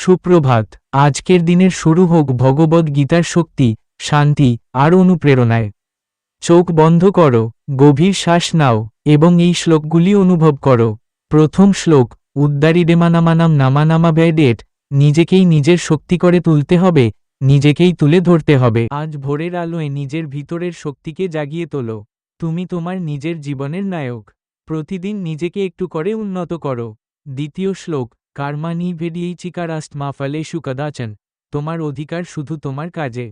সুপ্রভাত। আজকের দিনের শুরু হোক ভগবদ গীতার শক্তি, শান্তি আর অনুপ্রেরণায়। চোখ বন্ধ করো, গভীর শ্বাস নাও এবং এই শ্লোকগুলি অনুভব করো। প্রথম শ্লোক, উদ্দারিডেমানামানাম নামানামা ব্যয়ডেট। নিজেকেই নিজের শক্তি করে তুলতে হবে, নিজেকেই তুলে ধরতে হবে। আজ ভোরের আলোয় নিজের ভিতরের শক্তিকে জাগিয়ে তোলো। তুমি তোমার নিজের জীবনের নায়ক। প্রতিদিন নিজেকে একটু করে উন্নত করো। দ্বিতীয় শ্লোক, কার্মানি ভেডিয়েইচিকারাস্ট মা ফলেষু কদাচন। তোমার অধিকার শুধু তোমার কাজে,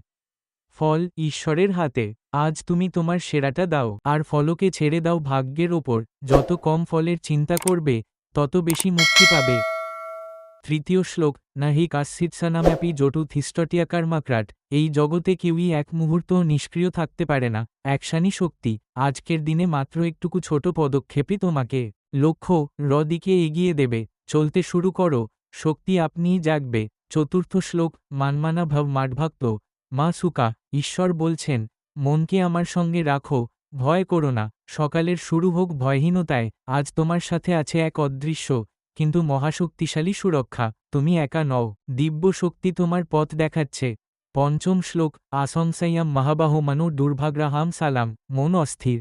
ফল ঈশ্বরের হাতে। আজ তুমি তোমার সেরাটা দাও আর ফলকে ছেড়ে দাও ভাগ্যের ওপর। যত কম ফলের চিন্তা করবে, তত বেশি মুক্তি পাবে। তৃতীয় শ্লোক, নাহি কাশ্চিৎসানাম্যাপি জটু থিষ্টটিয়া কর্মাক্রাট। এই জগতে কেউই এক মুহূর্তও নিষ্ক্রিয় থাকতে পারে না। অ্যাকশানই শক্তি। আজকের দিনে মাত্র একটুকু ছোট পদক্ষেপই তোমাকে লক্ষ্য দিকে এগিয়ে দেবে। চলতে শুরু করো, শক্তি আপনিই জাগবে। চতুর্থ শ্লোক, মানমানা ভব মাঠভক্ত মা সুকা। ঈশ্বর বলছেন, মনকে আমার সঙ্গে রাখো, ভয় করো না। সকালের শুরু হোক ভয়হীনতায়। আজ তোমার সাথে আছে এক অদৃশ্য কিন্তু মহাশক্তিশালী সুরক্ষা। তুমি একা নও, দিব্য শক্তি তোমার পথ দেখাচ্ছে। পঞ্চম শ্লোক, আসংসাইয়াম মহাবাহো মনো দুর্ভাগ্রাহাম সালাম। মন অস্থির,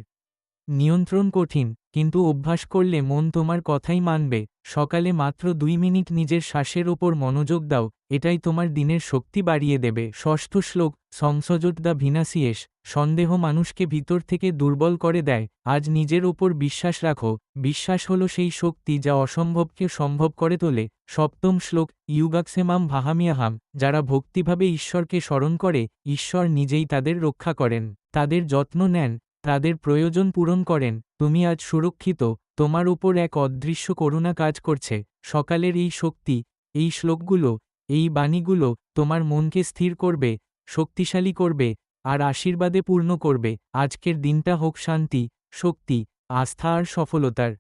নিয়ন্ত্রণ কঠিন, কিন্তু অভ্যাস করলে মন তোমার কথাই মানবে। সকালে মাত্র 2 মিনিট নিজের শ্বাসের ওপর মনোযোগ দাও, এটাই তোমার দিনের শক্তি বাড়িয়ে দেবে। ষষ্ঠ শ্লোক, সংসযোট দ্য ভিনাসিয়েস। সন্দেহ মানুষকে ভিতর থেকে দুর্বল করে দেয়। আজ নিজের ওপর বিশ্বাস রাখো। বিশ্বাস হলো সেই শক্তি যা অসম্ভবকে সম্ভব করে তোলে। সপ্তম শ্লোক, ইউগাক্সেমাম ভাহামিয়াহাম। যারা ভক্তিভাবে ঈশ্বরকে স্মরণ করে, ঈশ্বর নিজেই তাদের রক্ষা করেন, তাদের যত্ন নেন, তাদের প্রয়োজন পূরণ করেন। তুমি আজ সুরক্ষিত, তোমার উপর এক অদৃশ্য করুণা কাজ করছে। সকালের এই শক্তি, এই শ্লোকগুলো, এই বাণীগুলো তোমার মনকে স্থির করবে, শক্তিশালী করবে আর আশীর্বাদে পূর্ণ করবে। আজকের দিনটা হোক শান্তি, শক্তি, আস্থা আর সফলতার।